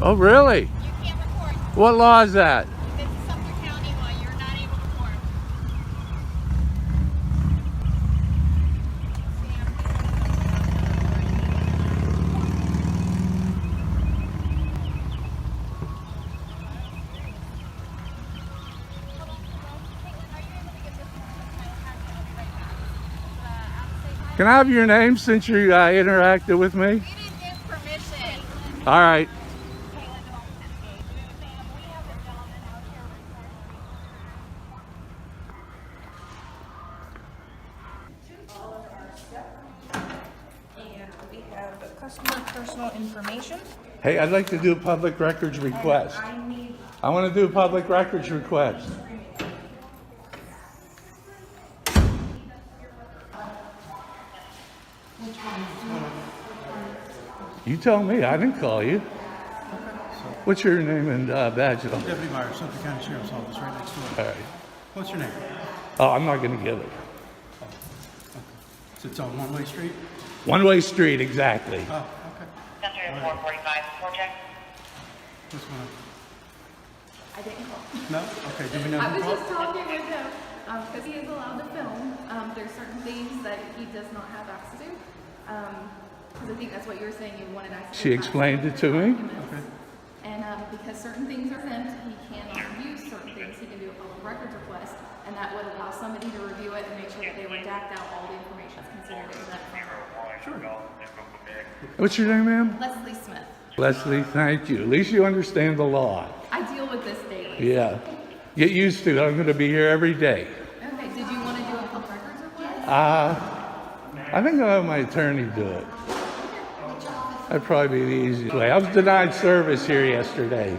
Oh, really? You can't record. What law is that? This is Sumter County law. You're not able to record. Can I have your name since you interacted with me? We didn't give permission. All right. And we have the customer personal information. Hey, I'd like to do a public records request. I want to do a public records request. You tell me. I didn't call you. What's your name and badge? Deputy Myers, Sumter County Sheriff's Office, right next door. All right. What's your name? Oh, I'm not going to give it. So it's on one-way street? One-way street, exactly. Oh, okay. Center 445 project. What's going on? I didn't call. No? Okay, do we know I who was called? just talking with him, because he is allowed to film. There's certain things that he does not have access to. Because I think that's what you were saying, you wanted access to. She explained it to me. Okay. And because certain things are sent, he cannot use certain things. He can do a public records request, and that would allow somebody to review it and make sure that they redact out all the information that's considered in that file. What's your name, ma'am? Leslie Smith. Leslie, thank you. At least you understand the law. I deal with this daily. Yeah. Get used to it. I'm going to be here every day. Okay, did you want to do a public records request? I think I'll have my attorney do it. That'd probably be the easiest way. I was denied service here yesterday.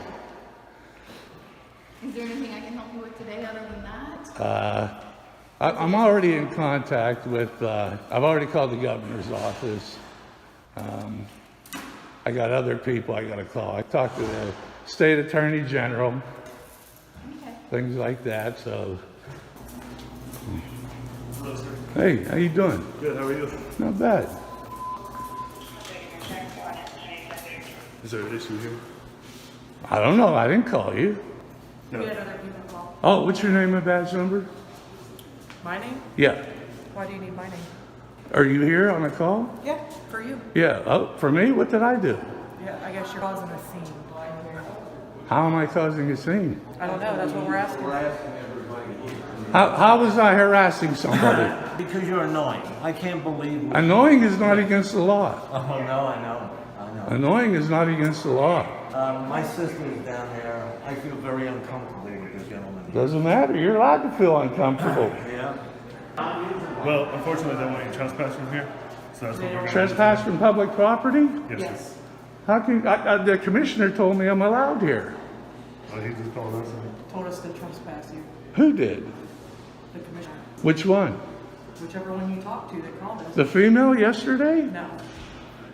Is there anything I can help you with today other than that? I'm already in contact with, I've already called the governor's office. I got other people I got to call. I talked to the state attorney general, Okay. things like that, so. Hey, how you doing? Good, how are you? Not bad. Is there an issue here? I don't know. I didn't call you. We had other people call. Oh, what's your name and badge number? My name? Yeah. Why do you need my name? Are you here on a call? Yeah, for you. Yeah. Oh, for me? What did I do? Yeah, I guess you're causing a scene. How am I causing a scene? I don't know, that's what we're asking. How was I harassing somebody? Because you're annoying. I can't believe. Annoying is not against the law. Oh no, I know. Annoying is not against the law. My sister is down there. I feel very uncomfortable with this gentleman. Doesn't matter. You're allowed to feel uncomfortable. Yeah. Well, unfortunately, they want you to trespass from here, so that's what we're going to Trespass from public property? Yes, sir. How can the commissioner told me I'm allowed here? Well, he just called us. Told us to trespass you, Who did? the commissioner. Which one? Whichever one you talked to that called us. The female yesterday? No.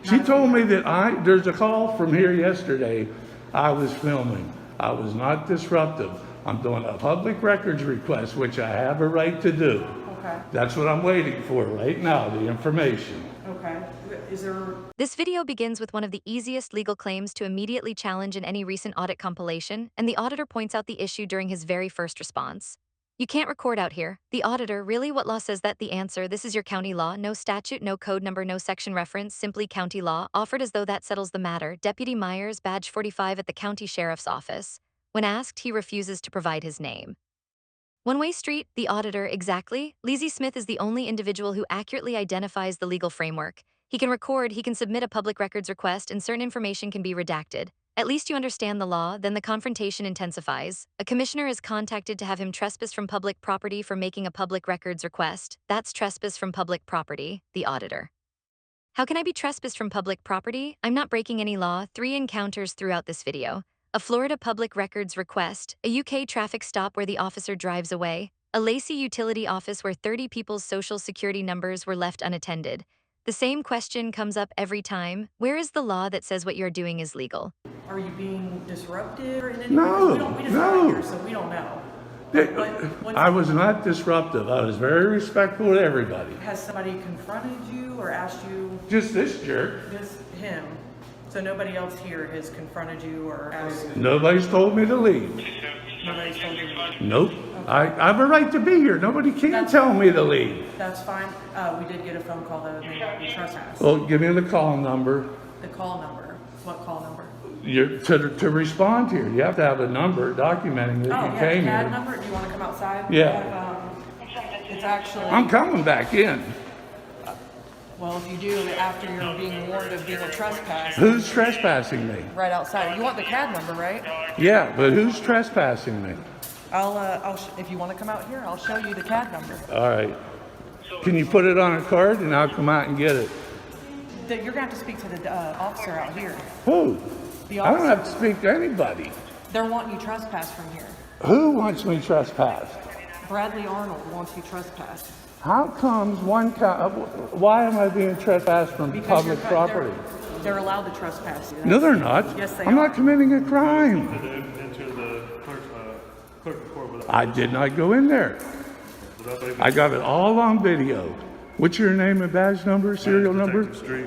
She told me that there's a call from here yesterday. I was filming. I was not disruptive. I'm doing a public records request, which I have a right to do. Okay, That's what I'm waiting for right now, the information. okay. Is there, This video begins with one of the easiest legal claims to immediately challenge in any recent audit compilation, and the auditor points out the issue during his very first response. You can't record out here. The auditor, really? What law says that? The answer, this is your county law. No statute, no code number, no section reference, simply county law, offered as though that settles the matter. Deputy Myers, badge 45 at the county sheriff's office. When asked, he refuses to provide his name. One-way street, the auditor, exactly. Leslie Smith is the only individual who accurately identifies the legal framework. He can record, he can submit a public records request, and certain information can be redacted. At least you understand the law, then the confrontation intensifies. A commissioner is contacted to have him trespass from public property for making a public records request. That's trespass from public property, the auditor. How can I be trespassed from public property? I'm not breaking any law. 3 encounters throughout this video. A Florida public records request, a UK traffic stop where the officer drives away, a Lacey utility office where 30 people's social security numbers were left unattended. The same question comes up every time. Where is the law that says what you're doing is legal? are you being disruptive or in any No, way? We just no. got here, so we don't know. What- I was not disruptive. I was very respectful to everybody. Has somebody confronted you or asked you Just this jerk. this, him? So nobody else here has confronted you or asked? Nobody's told me to leave. Nobody's told you? Nope. I have a right to be here. Nobody can tell me to leave. That's fine. We did get a phone call though, they want you trespassed. Well, give me the call number. The call number, what call number? To respond here. You have to have a number documenting that Oh, you yeah, came the CAD here. number, do you wanna come outside? Yeah. It's actually, I'm coming back in. well, if you do, after you're being warned of being a trespass, Who's trespassing me? right outside. You want the CAD number, right? Yeah, but who's trespassing me? If you wanna come out here, I'll show you the CAD number. All right. Can you put it on a card and I'll come out and get it? You're gonna have to speak to the officer out here. Who? The I don't officer, have to speak to anybody. they're wanting you trespassed from here. Who wants me trespassed? Bradley Arnold wants you trespassed. How comes why am I being trespassed from Because public you're- property? They're allowed to trespass you. No, they're not. Yes, they I'm are. not committing a crime. Enter the clerk of court without. I did not go in there. I got it all on video. What's your name and badge number, serial number, Detective Street,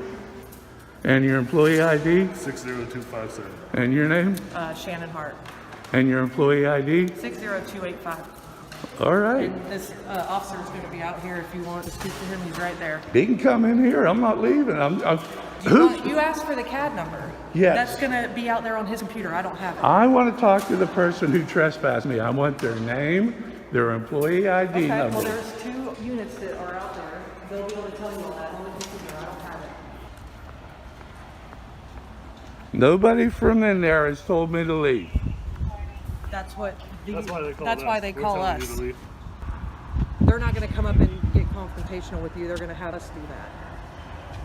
and your employee ID, 60257. and your name, Shannon Hart, and your employee ID? 60285. All right. And this officer's going to be out here if you want to speak to him. He's right there. He can come in here. I'm not leaving. You asked for the CAD number. Yes. That's going to be out there on his computer. I don't have it. I want to talk to the person who trespassed me. I want their name, their employee ID Okay, number. well, there's 2 units that are out there. They'll be able to tell you all that on the computer. I don't have it. Nobody from in there has told me to leave. That's what That's why they call that's us. why they We're call telling you us. to leave. They're not going to come up and get confrontational with you. They're going to have us do that.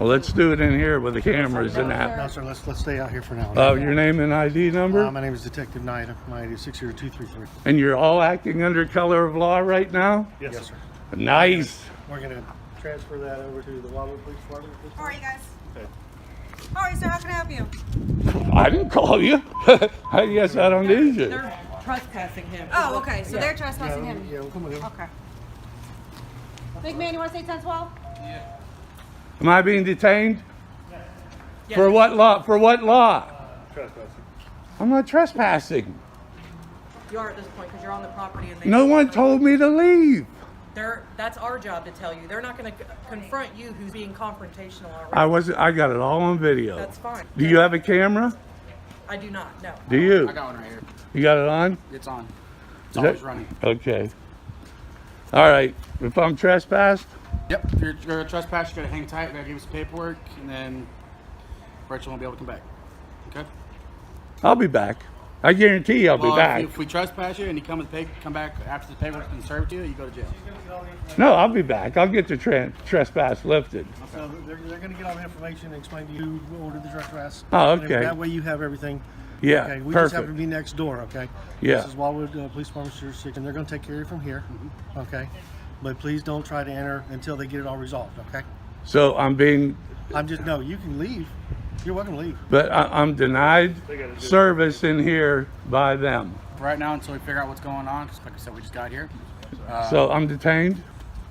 Well, let's do it in here with the cameras and that. No, sir, let's stay out here for now. Your name and ID number? My name is Detective Knight. My ID is 60233. And you're all acting under color of law right now? Yes, Yes, sir. sir. Nice. We're going to transfer that over to the Wildwood Police Department at this How time. are you guys? Okay. All right, sir, how can I help you? I didn't call you. Yes, I don't need you. They're trespassing him. Oh, okay, so they're trespassing him. Yeah, we'll come with him. Okay. Big man, you want to say 10-12? Am I being detained? Yes. For what law? For what law? Trespassing. I'm not trespassing. You are at this point because you're on the property and No one told me to leave. That's our job to tell you. They're not going to confront you who's being confrontational already. I got it all on video. That's fine. Do you have a camera? I do not, no. Do you? I got one right here. You got it on? It's on. It's Is that- always running. Okay. All right. If I'm trespassed, Yep. If you're a trespass, you gotta hang tight. You gotta give us paperwork, and then Rachel won't be able to come back. Okay. I'll be back. I guarantee I'll be Well, back. If we trespass you and you come back after the paperwork's been served to you, you go to jail. No, I'll be back. I'll get the trespass lifted. So they're going to get all the information and explain to you who ordered the trespass. Oh, And okay. that way you have everything. Yeah, Okay, we just have to perfect. be next door, okay? Yeah. This is Wildwood Police Department jurisdiction. They're going to take care of you from here, okay? But please don't try to enter until they get it all resolved, okay? So I'm being, No, you can leave. You're welcome to leave. but I'm denied service in here by them. Right now, until we figure out what's going on, because like I said, we just got here. So I'm detained?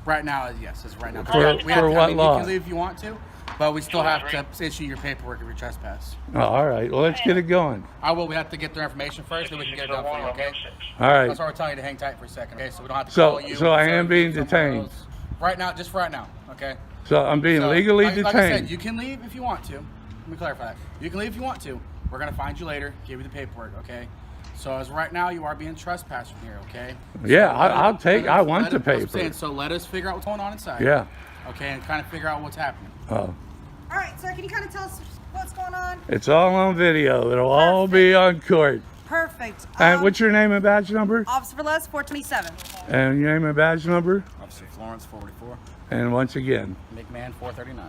Right now, yes, it's right now. For what law? You can leave if you want to, but we still have to issue your paperwork if you trespass. Oh, all right. Well, let's get it going. We have to get their information first, then we can get it done for you, okay? All right. That's why we're telling you to hang tight for a second, okay? So we don't have to So- call you. so I am and being someone detained. else. Right now, just for right now, okay? So I'm being So, legally like detained. I said, you can leave if you want to. Let me clarify that. You can leave if you want to. We're gonna find you later, give you the paperwork, okay? So as right now, you are being trespassed from here, okay? Yeah, So I want the that's what I'm paper. saying. So let us figure out what's going on inside. Yeah. Okay, and kind of figure out what's happening. Oh, All right, sir, can you kind of tell us what's going on? it's all on video. It'll all be on court. Perfect. And what's your name and badge number? Officer Velez, 427. And your name and badge number? Officer Florence, 44. And once again, McMahon, 439.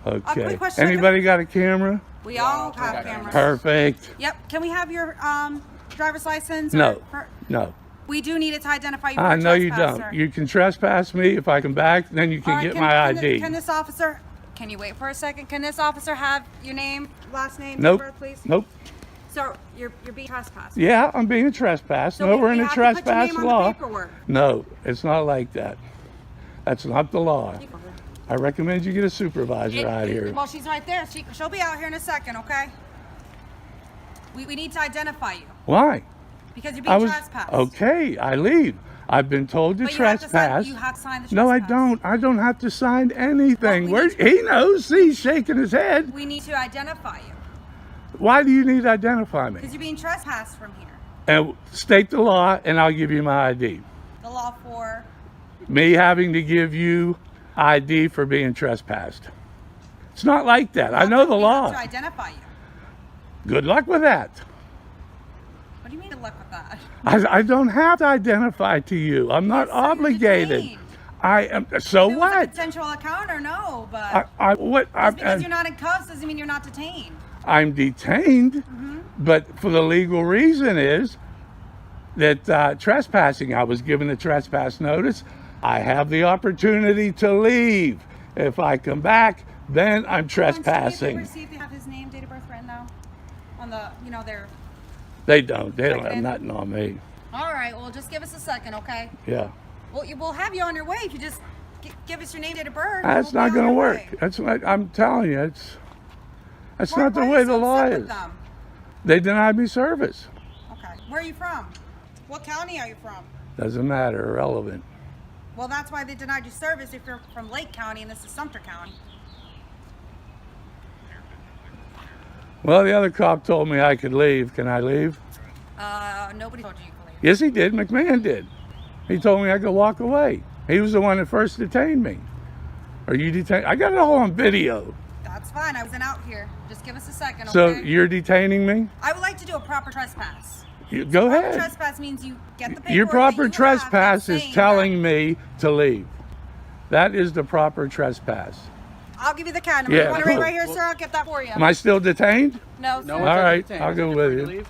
okay. quick question. Anybody got a camera? We all have cameras. Perfect. Yep. Can we have your driver's license? No, no. We do need it to identify you for I a know you trespasser. don't. You can trespass me. If I come back, then you can All right, get my ID. Can this officer, can you wait for a second? Can this officer have your name, last name, Nope. number, please? Nope. So you're being trespassed. Yeah, I'm being trespassed. So No, we we're in a have to put your trespass name on the law. paperwork. No, it's not like that. That's not the law. I recommend you get a supervisor out here. Well, she's right there. She'll be out here in a second, okay? We need to identify you Why? because you're being trespassed. Okay, I leave. I've been told to But you have to trespass. you have to sign the No, I trespass. don't. I don't have to sign anything. Well, He knows. He's shaking his head. We need to identify you Why do you need to identify me? because you're being trespassed from here. And state the law, and I'll give you my ID. The law for Me having to give you ID for being trespassed. It's not like that. I know the we have law. to identify you. Good luck with that. What do you mean good luck with that? I don't have to identify to you. I'm not Yes, so you're obligated. detained. I am. So If it was a what? potential account or no, but Just because you're not in cuffs doesn't mean you're not detained. I'm detained, Mm-hmm. but for the legal reason is that trespassing. I was given a trespass notice. I have the opportunity to leave. If I come back, then I'm trespassing. See if you have his name, date of birth written now on the, their. They don't. They don't have Second. nothing on me. All right, well, just give us a second, okay? Yeah. Well, we'll have you on your way if you just give us your name, date of birth. That's we'll not be going to on your work. way. That's what I'm telling you. That's not the Why are way you the so law upset with is. them? They denied me service. Okay. Where are you from? What county are you from? Doesn't matter. Irrelevant. Well, that's why they denied you service if you're from Lake County and this is Sumter County. Well, the other cop told me I could leave. Can I leave? Nobody told you you could leave. Yes, he did. McMahon did. He told me I could walk away. He was the one that first detained me. Are you detained? I got it all on video. That's fine. I wasn't out here. Just give us a second, okay? So you're detaining me? I would like to do a proper trespass. Go Proper ahead. trespass means you get the paperwork Your that proper you trespass have is saying telling me to leave. That is the proper trespass. that- I'll give you the card number. Yeah, You want to cool. write right here, sir? I'll get that for you. Am I still detained? No, No sir. one All said right, detain. I'll It's go just with for you. leave.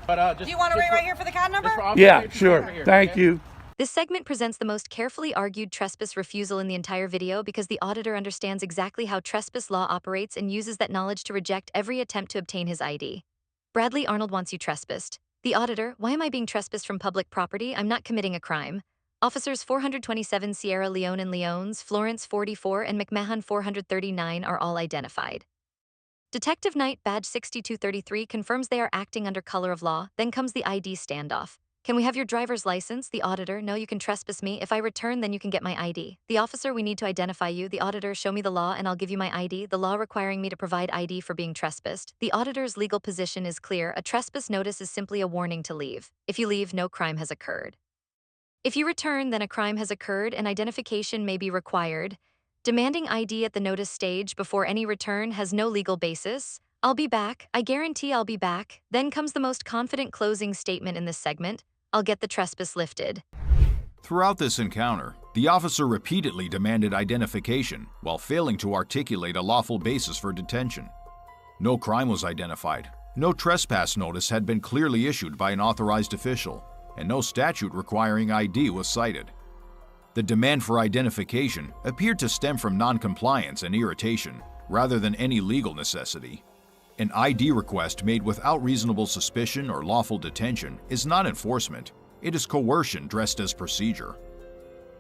But, Do you want to write right here for the card number? Yeah, sure. Thank you. This segment presents the most carefully argued trespass refusal in the entire video because the auditor understands exactly how trespass law operates and uses that knowledge to reject every attempt to obtain his ID. Bradley Arnold wants you trespassed. The auditor, why am I being trespassed from public property? I'm not committing a crime. Officers 427 Sierra Leone and Leones, Florence 44, and McMahon 439 are all identified. Detective Knight, badge 6233, confirms they are acting under color of law. Then comes the ID standoff. Can we have your driver's license? The auditor, no, you can trespass me. If I return, then you can get my ID. The officer, we need to identify you. The auditor, show me the law and I'll give you my ID. The law requiring me to provide ID for being trespassed. The auditor's legal position is clear. A trespass notice is simply a warning to leave. If you leave, no crime has occurred. If you return, then a crime has occurred and identification may be required. Demanding ID at the notice stage before any return has no legal basis. I'll be back. I guarantee I'll be back. Then comes the most confident closing statement in this segment. I'll get the trespass lifted. Throughout this encounter, the officer repeatedly demanded identification while failing to articulate a lawful basis for detention. No crime was identified, no trespass notice had been clearly issued by an authorized official, and no statute requiring ID was cited. The demand for identification appeared to stem from noncompliance and irritation rather than any legal necessity. An ID request made without reasonable suspicion or lawful detention is not enforcement, it is coercion dressed as procedure.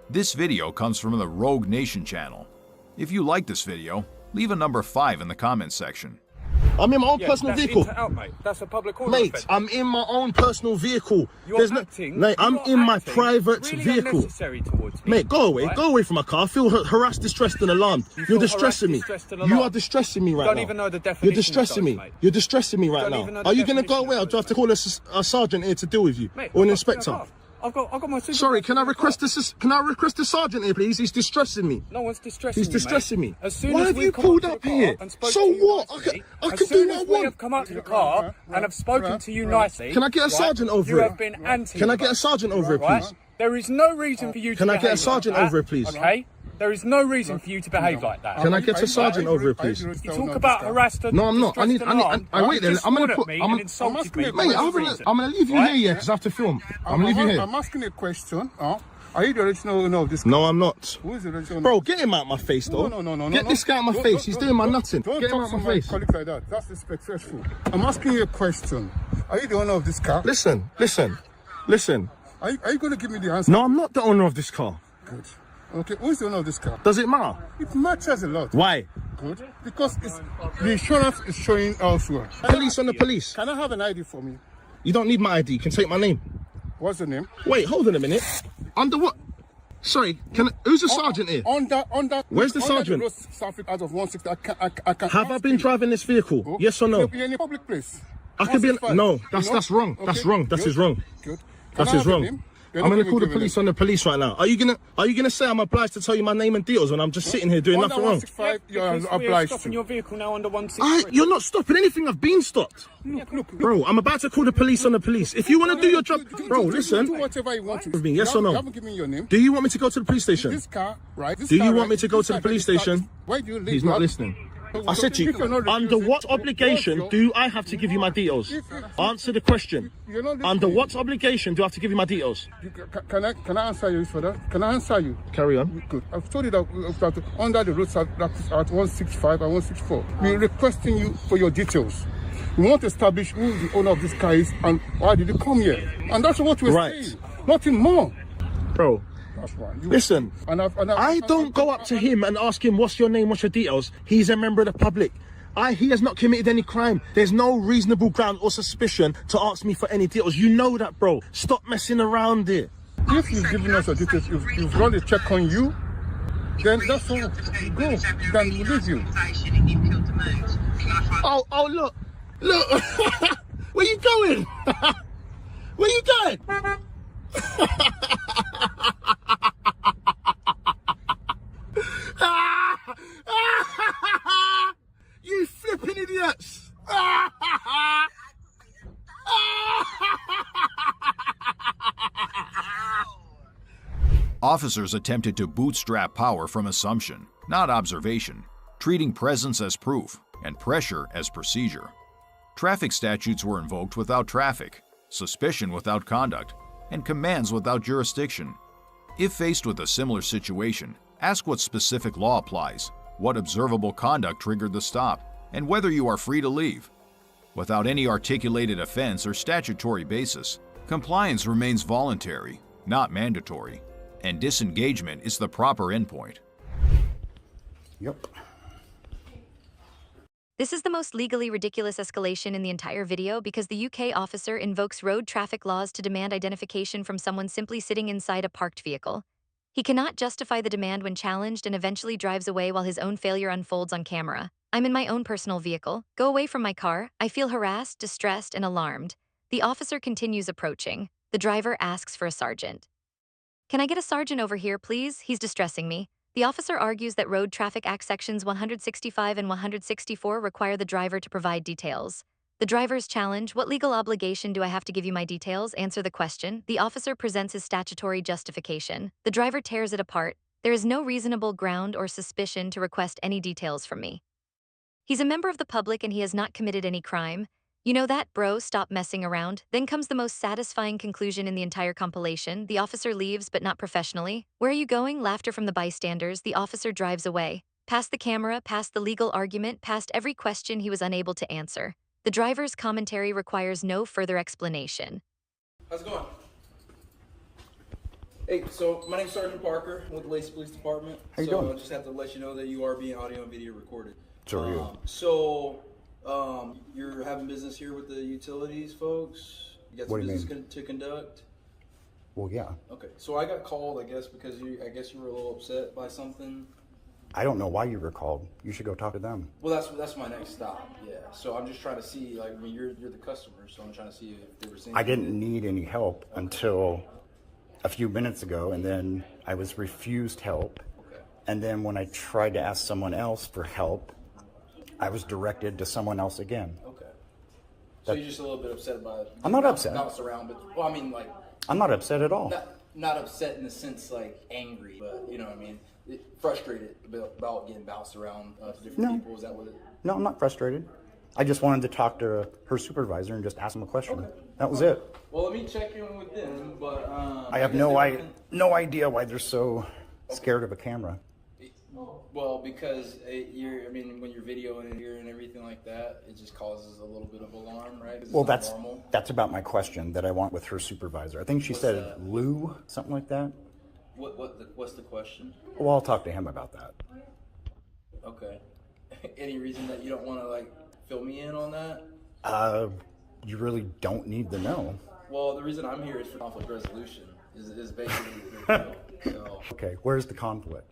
This video comes from the Rogue Nation channel. If you like this video, leave a number 5 in the comments section. I'm in my own personal vehicle. Mate. That's a public order Mate, offence. I'm in my own personal vehicle. Acting, mate, I'm in my private really vehicle. unnecessary towards me. Mate, go away. Right? Go away from my car. I feel harassed, distressed, and alarmed. You're distressing me. distressed, and You alarmed. are distressing me right now. You don't even know the definition You're distressing of me. those, mate. You're distressing me right don't even know now. the Are you going to go definition away, or of do I have to those, call a sergeant here to deal with you, Mate, or an I've inspector? got my supervisor. Sorry, can I request the sergeant here, please? He's distressing me. No one's distressing He's you, distressing mate. me. As soon Why as have we you come pulled to the up car here? and spoke So to you what? nicely, I as can soon do as what I we want. have come up to the car and have spoken to you nicely. Can I get a sergeant over you it? have been anti. Can I get a sergeant over it, right? please? There is no reason for you to Can I get a behave sergeant like that, over it, please? Okay? There is no reason for you to behave like that. Can I get a sergeant over it, please? You talk about harassed and No, I'm not. I distressed and alarmed. I wait then. You just I'm gonna swore put. at me I'm and insulted me. Mate, I'm gonna leave you here, yeah, because I have to film. I'm gonna leave you here. I'm asking you a question. Are you the original owner of this car? No, I'm not. Who is the original owner? Bro, get him out my face, though. No. Get this guy out my face. He's doing my nothing. Don't Get him talk out to my my face. colleague like that. That's disrespectful. I'm asking you a question. Are you the owner of this car? Listen. Are you going to give me the answer? No, I'm not the owner of this car. Good. Okay, who is the owner of this car? Does it matter? It matters a lot. Why? Good. Because the insurance is showing elsewhere. Police on the police. Can I have an ID for me? You don't need my ID. You can take my name. What's the name? Wait, hold on a minute. Under what? Sorry, who's the sergeant here? Where's the sergeant? Out of 160, I can Have I been driving this vehicle? Oh, Yes or no? You're in a public place. I could be in, no, that's wrong. Okay, That's wrong. That is wrong. Good. That is wrong. I'm gonna call the police on the police right now. Are you gonna say I'm obliged to tell you my name and details when I'm just sitting here doing nothing wrong? You're obliged stopping to. your vehicle now under 163. You're not stopping anything. I've been stopped. Look. Bro, I'm about to call the police on the police. If you want to do your job, bro, listen. Do whatever you want to. With me, yes or no? You haven't given me your name. Do you want me to go to the police station? This car, right? Do you want me to go to the police station? Why do you leave? He's not listening. I said to you, under what obligation do I have to give you my details? Answer the question. Under what obligation do I have to give you my details? Can I answer you for that? Can I answer you? Carry on. Good. I've told you that under the roads at 165 and 164, we're requesting you for your details. We want to establish who the owner of this car is and why did he come here. And that's what we're saying. Nothing more. Bro. That's right. Listen, I don't go up to him and ask him, what's your name, what's your details? He's a member of the public. He has not committed any crime. There's no reasonable ground or suspicion to ask me for any details. You know that, bro. Stop messing around here. If you've given us your details, you've run a check on you, then that's all. You go. Then we leave you. Oh, look. Look. Where you going? Where you going? You flipping idiots! Officers attempted to bootstrap power from assumption, not observation, treating presence as proof and pressure as procedure. Traffic statutes were invoked without traffic, suspicion without conduct, and commands without jurisdiction. If faced with a similar situation, ask what specific law applies, what observable conduct triggered the stop, and whether you are free to leave. Without any articulated offense or statutory basis, compliance remains voluntary, not mandatory, and disengagement is the proper endpoint. Yep. This is the most legally ridiculous escalation in the entire video because the UK officer invokes road traffic laws to demand identification from someone simply sitting inside a parked vehicle. He cannot justify the demand when challenged and eventually drives away while his own failure unfolds on camera. I'm in my own personal vehicle. Go away from my car. I feel harassed, distressed, and alarmed. The officer continues approaching. The driver asks for a sergeant. Can I get a sergeant over here, please? He's distressing me. The officer argues that Road Traffic Act sections 165 and 164 require the driver to provide details. The driver's challenge, what legal obligation do I have to give you my details? Answer the question. The officer presents his statutory justification. The driver tears it apart. There is no reasonable ground or suspicion to request any details from me. He's a member of the public and he has not committed any crime. You know that, bro, stop messing around. Then comes the most satisfying conclusion in the entire compilation. The officer leaves, but not professionally. Where are you going? Laughter from the bystanders. The officer drives away. Past the camera, past the legal argument, past every question he was unable to answer. The driver's commentary requires no further explanation. How's it going? Hey, so my name's Sergeant Parker with the Lacey Police Department. How you so doing? I just have to let you know that you are being audio and video recorded. So are you. You're having business here with the utilities folks? You got some What do you business to conduct? Well, yeah. Okay, so I got called, I guess, because you were a little upset by something. I don't know why you were called. You should go talk to them. Well, that's my next stop. Yeah. So I'm just trying to see, like, I mean, you're the customer, so I'm trying to see if they were saying. I didn't need any help until a few minutes ago, and then I was refused help. Okay. And then when I tried to ask someone else for help, I was directed to someone else again. Okay. So you're just a little bit upset about it. I'm not upset. Bounce around, but well, I mean, like. I'm not upset at all. Not upset in the sense like angry, but you know what I mean. Frustrated about getting bounced around to different people. Is that what it? No, I'm not frustrated. I just wanted to talk to her supervisor and just ask him a question. Okay. That was it. Well, let me check in with them, but I have no idea why they're so scared of a camera. Well, because when you're videoing here and everything like that, it just causes a little bit of alarm, right? Well, that's about my question that I want with her supervisor. I think she said Lou, something like that. What's the question? Well, I'll talk to him about that. Okay. Any reason that you don't want to like fill me in on that? You really don't need to know. Well, the reason I'm here is for conflict resolution. Is basically so. Okay, where's the conflict?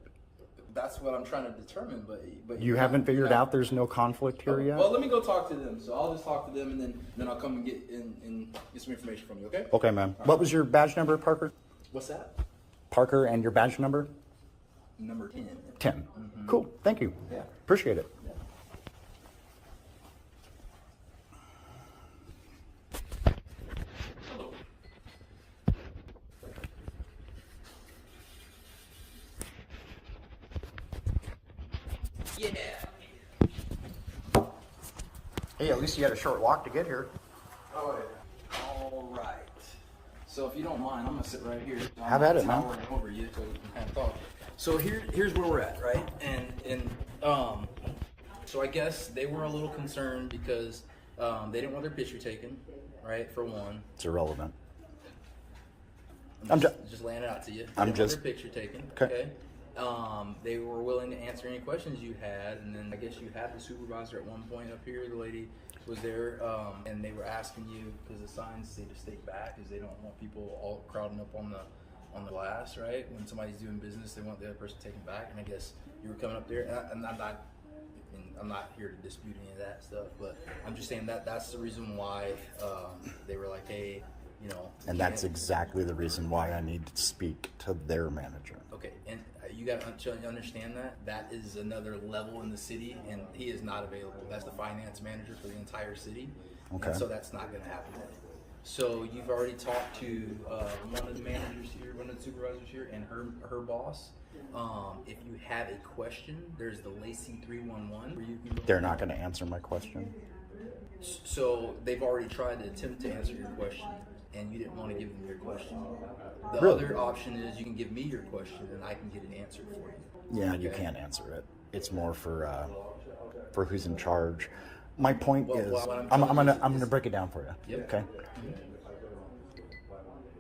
That's what I'm trying to determine, but You haven't figured out there's no conflict here yet? Well, let me go talk to them. So I'll just talk to them, and then I'll come and get some information from you. Okay? Okay, man. What was your badge number, Parker? What's that? Parker, and your badge number? Number 10. 10. Cool. Thank you. Yeah. Appreciate it. Yeah. Hey, at least you had a short walk to get here. Oh, yeah. All right. So if you don't mind, I'm gonna sit right here. Have at it, man. Towering over you so we can kind of talk. So here's where we're at, right? And so I guess they were a little concerned because they didn't want their picture taken, right? For one. It's irrelevant. I'm just laying it out to you. They didn't want their picture taken. Okay. They were willing to answer any questions you had, and then I guess you had the supervisor at one point up here. The lady was there, and they were asking you because the signs say to stay back, because they don't want people all crowding up on the glass, right? When somebody's doing business, they want the other person taken back, and I guess you were coming up there, and I'm not here to dispute any of that stuff, but I'm just saying that's the reason why they were like, hey, you know. And that's exactly the reason why I need to speak to their manager. Okay, and you got to understand that is another level in the city, and he is not available. That's the finance manager for the entire city. Okay. And so that's not going to happen. So you've already talked to one of the managers here, one of the supervisors here, and her boss. If you have a question, there's the Lacey 311 where you can go. They're not going to answer my question. So they've already tried to attempt to answer your question, and you didn't want to give them your question. The Really? other option is you can give me your question, and I can get an answer for you. Yeah, you can't answer it. It's more for who's in charge. My point is, I'm gonna break it down for you. Yep. Okay.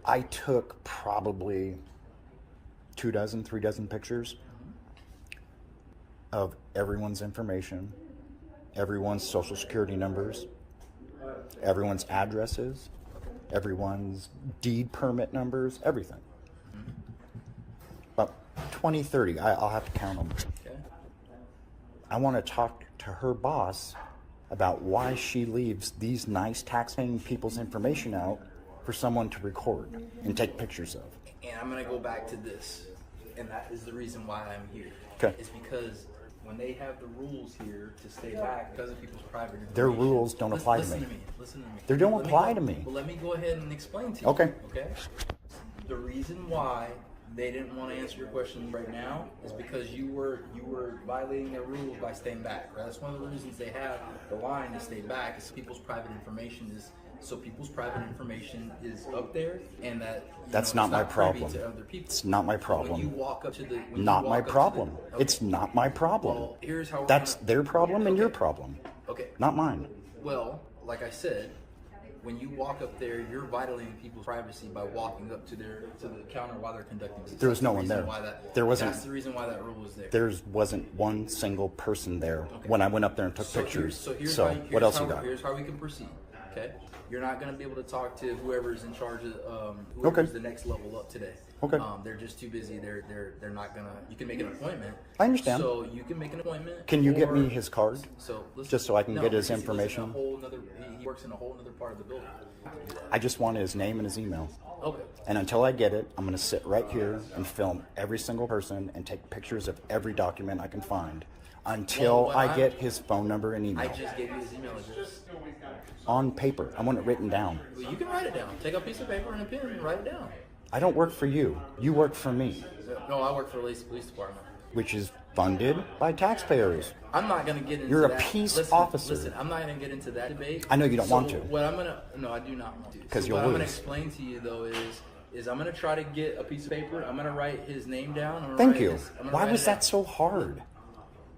I took probably 3 dozen pictures of everyone's information, everyone's social security numbers, everyone's addresses, everyone's deed permit numbers, everything. About 20, 30. I'll have to count them. Okay. I want to talk to her boss about why she leaves these nice taxpaying people's information out for someone to record and take pictures of. And I'm going to go back to this, and that is the reason why I'm here. Okay. It's because when they have the rules here to stay back because of people's private information. Their rules don't apply to me. Listen to me. They don't apply to me. Well, let me go ahead and explain to you. Okay. Okay? The reason why they didn't want to answer your question right now is because you were violating their rules by staying back. Right? That's one of the reasons they have the line to stay back is people's private information is up there, and that's not my problem. It's not my problem. When you walk up to the not my problem. It's not my problem. Well, here's how that's their problem and your problem. Okay. Not mine. Well, like I said, when you walk up there, you're violating people's privacy by walking up to the counter while they're conducting business. There was no one there. There wasn't. That's the reason why that rule was there. There wasn't one single person there when I went up there and took pictures. What else you got? Here's how we can proceed. Okay, you're not going to be able to talk to whoever's in charge of whoever's the next level up today. Okay. They're just too busy. They're not gonna. You can make an appointment. I understand. So you can make an appointment. Can you get me his card? So listen, just so I can get his because information. He works in a whole other part of the building. I just want his name and his email. Okay. And until I get it, I'm going to sit right here and film every single person and take pictures of every document I can find until I get his phone number and email. I just gave you his email address. On paper. I want it written down. Well, you can write it down. Take a piece of paper and a pen and write it down. I don't work for you. You work for me. No, I work for the Lacey Police Department. Which is funded by taxpayers. I'm not going to get into You're that. a peace officer. Listen, I'm not going to get into that debate. I know you don't want to. What I'm going to... No, I do not want to. Because what I'm going to explain to you, though, is I'm going to try to get a piece of paper. I'm going to write his name down. Thank you. Why was that so hard?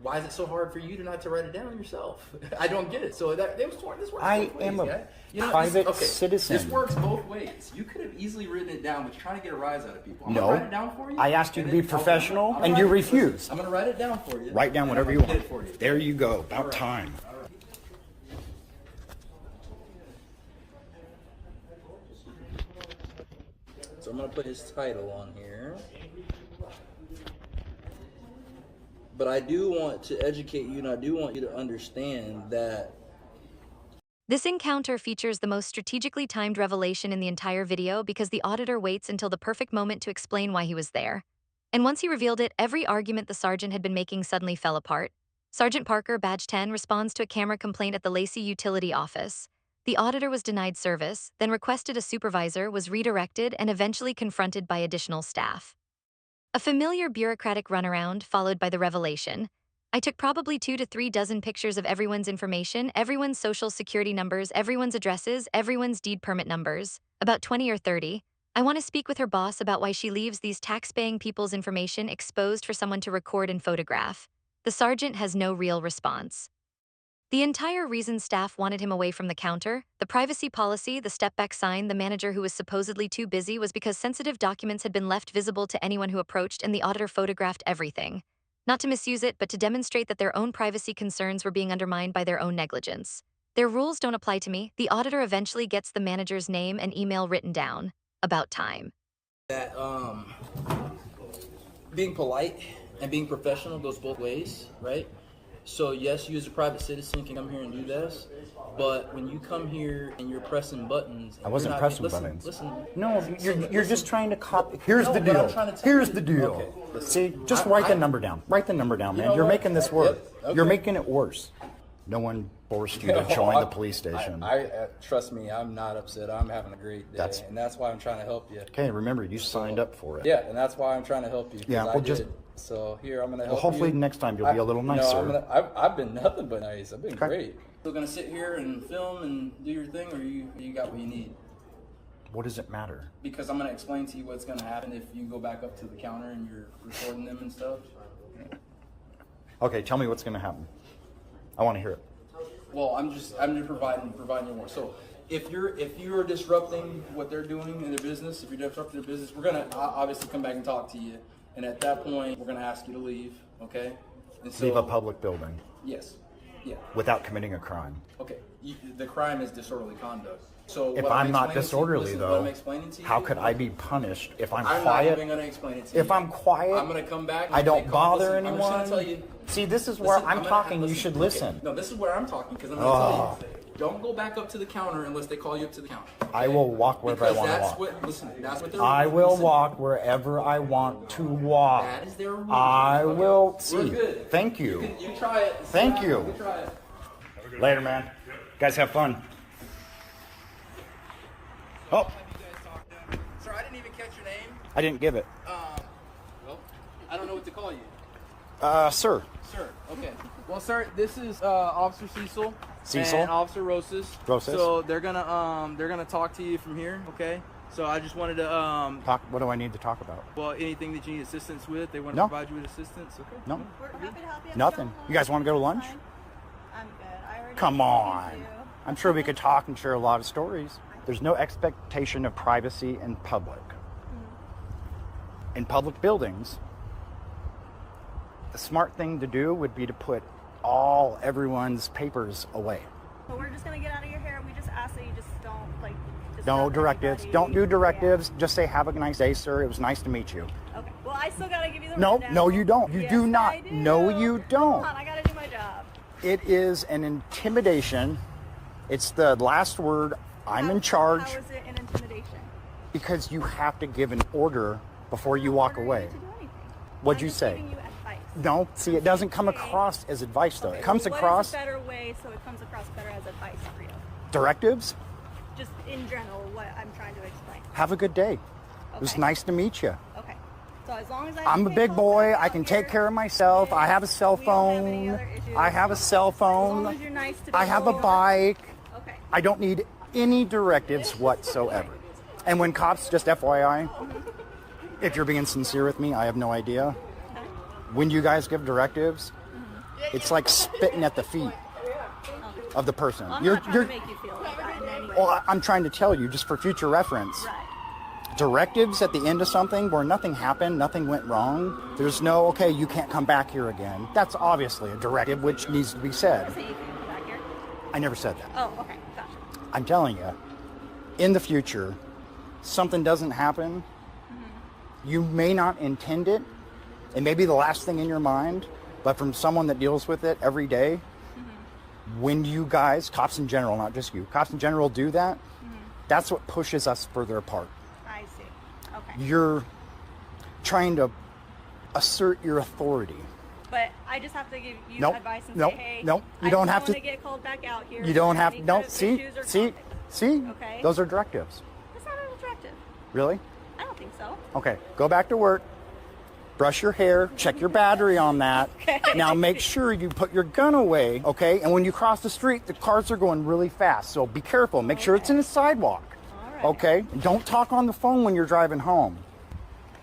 Why is it so hard for you to not to write it down yourself? I don't get it. So this works I both am ways, a guy. You know, private citizen. This works both ways. You could have easily written it down, but you're trying to get a rise out of people. I'm No. gonna write it down for you. I asked you to and be then professional, I'm and gonna you write- refused. listen, I'm going to write it down for you. Write down and whatever I'm you gonna want. get it for you. There you go. About All right. time. All right. So I'm going to put his title on here. But I do want to educate you, and I do want you to understand that This encounter features the most strategically timed revelation in the entire video because the auditor waits until the perfect moment to explain why he was there. And once he revealed it, every argument the sergeant had been making suddenly fell apart. Sergeant Parker, Badge 10, responds to a camera complaint at the Lacey Utility office. The auditor was denied service, then requested a supervisor, was redirected, and eventually confronted by additional staff. A familiar bureaucratic runaround followed by the revelation. I took probably 2 to 3 dozen pictures of everyone's information, everyone's social security numbers, everyone's addresses, everyone's deed permit numbers, about 20 or 30. I want to speak with her boss about why she leaves these tax-paying people's information exposed for someone to record and photograph. The sergeant has no real response. The entire reason staff wanted him away from the counter, the privacy policy, the step-back sign, the manager who was supposedly too busy, was because sensitive documents had been left visible to anyone who approached, and the auditor photographed everything. Not to misuse it, but to demonstrate that their own privacy concerns were being undermined by their own negligence. Their rules don't apply to me. The auditor eventually gets the manager's name and email written down. About time. that being polite and being professional goes both ways, right? So yes, you as a private citizen can come here and do this, but when you come here and you're pressing buttons, I wasn't pressing buttons. Listen, No, you're just trying to copy. Here's No, the but I'm deal. trying to tell Here's you. the deal. Okay, listen. See, just write the number down. Write the number down, You man. know You're what? making this worse. Yep, okay. You're making it worse. No one forced you to join the police station. Trust me, I'm not upset. I'm having a great day, and that's why I'm trying to help you. Okay, remember, you signed up for it. Yeah, and that's why I'm trying to help you. 'Cause Yeah, well, I just- did. So here, I'm going to Well, help hopefully you. next time you'll be a little nicer. No, I've been nothing but nice. I've been Okay. great. Still going to sit here and film and do your thing, or you got what you need? What does it matter? Because I'm going to explain to you what's going to happen if you go back up to the counter and you're recording them and stuff. Okay, tell me what's going to happen. I want to hear it. Well, I'm just providing you more. So if you're disrupting what they're doing in their business, if you're disrupting their business, we're gonna obviously come back and talk to you. And at that point, we're gonna ask you to leave. Okay? And so, Leave a public building Yes. Yeah. without committing a crime. Okay. The crime is disorderly conduct. So If what I'm not explaining to you- disorderly, listen, what though, I'm explaining to you, how could I be punished if I'm I'm quiet? not even gonna explain it to you. If I'm quiet, I'm gonna come back. And I don't say, bother listen, I'm just anyone. gonna tell you. See, this is where Listen, I'm gonna talking. You should okay. listen. No, this is where I'm talking because I'm going to tell you. Don't go back up to the counter unless they call you up to the counter. I will walk wherever I Because want to that's walk. listen, that's what they're I will listen, walk wherever I want to walk. That is their rule. I Okay. will We're see. good. Thank you. You can try it. Thank you. You can try it. Later, man. Guys, have fun. Oh, Sir, I didn't even catch your name. I didn't give it. Well, I don't know what to call you. Sir. Sir, okay. Well, sir, this is Officer Cecil. Cecil? And Officer Rosas. Rosas. So they're gonna talk to you from here, okay? So I just wanted to Talk. What do I need to talk about? well, anything that you need assistance with, they want to No. provide you with assistance, okay? No. We're happy to help you. Nothing. You guys want to go to lunch? I'm good. I already Come spoken to on. you. I'm sure we could talk and share a lot of stories. There's no expectation of privacy in public. In public buildings, the smart thing to do would be to put everyone's papers away. But we're just gonna get out of your hair. We just ask that you just don't No directives. Don't do directives. Just say, have a nice day, sir. It was nice to meet you. Okay. Well, I still gotta give you the No, rundown. no, you don't. You Yes, do not. I do. No, you don't. Come on, I gotta do my job. It is an intimidation. It's the last word. I'm in charge. How is it an intimidation? Because you have to give an order before you walk away. What'd you say? Giving you advice. No, see, it doesn't come across as advice, though. It comes What across is a better way so it comes across better as advice for you? directives. Just in general, what I'm trying to explain. Have a good day. It was Okay. nice to meet you. Okay. So as long as I'm a big boy. I can take care of myself. I have a cell phone. I have a cell As long phone. as you're nice to I have a people. bike. Okay. I don't need any directives whatsoever. And when cops, just FYI, if you're being sincere with me, I have no idea. When you guys give directives, It's like spitting at the feet of the person. I'm not trying to make you feel like that in any way. Well, I'm trying to tell you, just for future reference. Right. Directives at the end of something where nothing happened, nothing went wrong. There's no, okay, you can't come back here again. That's obviously a directive which needs to be said. So you can come back here? I never said that. Oh, okay, gotcha. I'm telling you, in the future, something doesn't happen. You may not intend it. It may be the last thing in your mind, but from someone that deals with it every day, when you guys, cops in general, not just you, cops in general do that, that's what pushes us further apart. I see. Okay. You're trying to assert your authority. But I just have to give you Nope. advice and Nope. say, hey, Nope. You I don't just have want to- get called back out here. You don't for have, any no, kind of see, issues or see, see, Okay. those are directives. That's not an attractive. Really? I don't think so. Okay, go back to work, brush your hair, check your battery on that. Okay. Now make sure you put your gun away, okay? And when you cross the street, the cars are going really fast, so be careful. Make sure it's in a sidewalk, okay? Don't talk on the phone when you're driving home.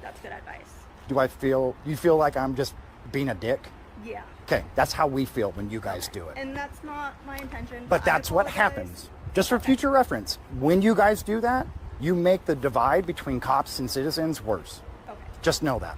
That's good advice. You feel like I'm just being a dick? Yeah. Okay, that's how we feel when you guys do it. And that's not my intention. But that's what happens. Just for future reference, when you guys do that, you make the divide between cops and citizens worse. Okay. Just know that.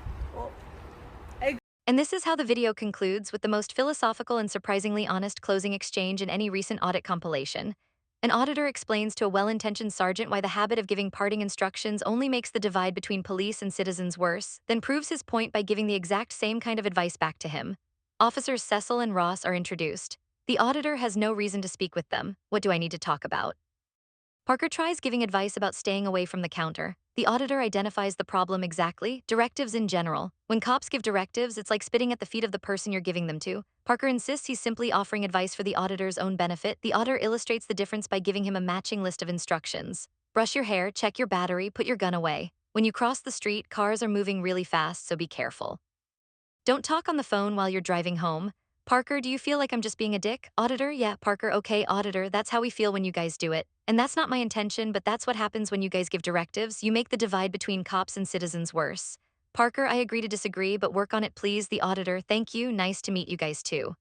And this is how the video concludes with the most philosophical and surprisingly honest closing exchange in any recent audit compilation. An auditor explains to a well-intentioned sergeant why the habit of giving parting instructions only makes the divide between police and citizens worse, then proves his point by giving the exact same kind of advice back to him. Officers Cecil and Ross are introduced. The auditor has no reason to speak with them. What do I need to talk about? Parker tries giving advice about staying away from the counter. The auditor identifies the problem exactly, directives in general. When cops give directives, it's like spitting at the feet of the person you're giving them to. Parker insists he's simply offering advice for the auditor's own benefit. The auditor illustrates the difference by giving him a matching list of instructions. Brush your hair, check your battery, put your gun away. When you cross the street, cars are moving really fast, so be careful. Don't talk on the phone while you're driving home. Parker, do you feel like I'm just being a dick? Auditor, yeah, Parker, okay, auditor, that's how we feel when you guys do it. And that's not my intention, but that's what happens when you guys give directives. You make the divide between cops and citizens worse. Parker, I agree to disagree, but work on it please. The auditor, thank you, nice to meet you guys too.